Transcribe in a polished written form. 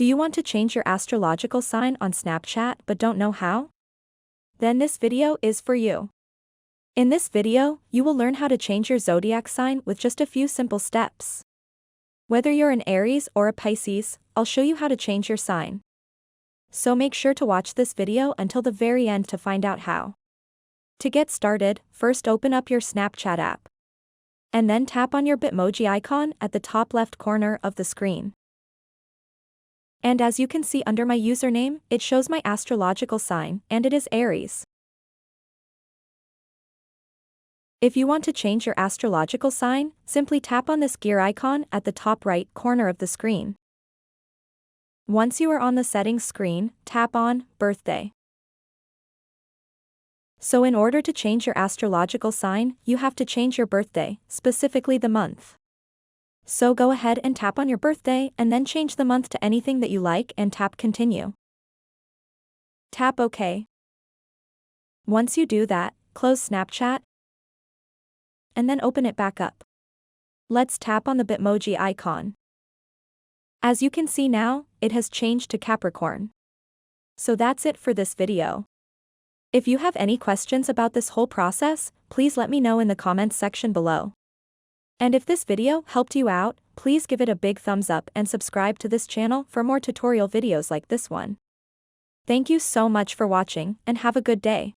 Do you want to change your astrological sign on Snapchat but don't know how? Then this video is for you. In this video, you will learn how to change your zodiac sign with just a few simple steps. Whether you're an Aries or a Pisces, I'll show you how to change your sign. So make sure to watch this video until the very end to find out how. To get started, first open up your Snapchat app. And then tap on your Bitmoji icon at the top left corner of the screen. And as you can see under my username, it shows my astrological sign, and it is Aries. If you want to change your astrological sign, simply tap on this gear icon at the top right corner of the screen. Once you are on the settings screen, tap on Birthday. So in order to change your astrological sign, you have to change your birthday, specifically the month. So go ahead and tap on your birthday and then change the month to anything that you like and tap Continue. Tap OK. Once you do that, close Snapchat and then open it back up. Let's tap on the Bitmoji icon. As you can see now, it has changed to Capricorn. So that's it for this video. If you have any questions about this whole process, please let me know in the comments section below. And if this video helped you out, please give it a big thumbs up and subscribe to this channel for more tutorial videos like this one. Thank you so much for watching and have a good day.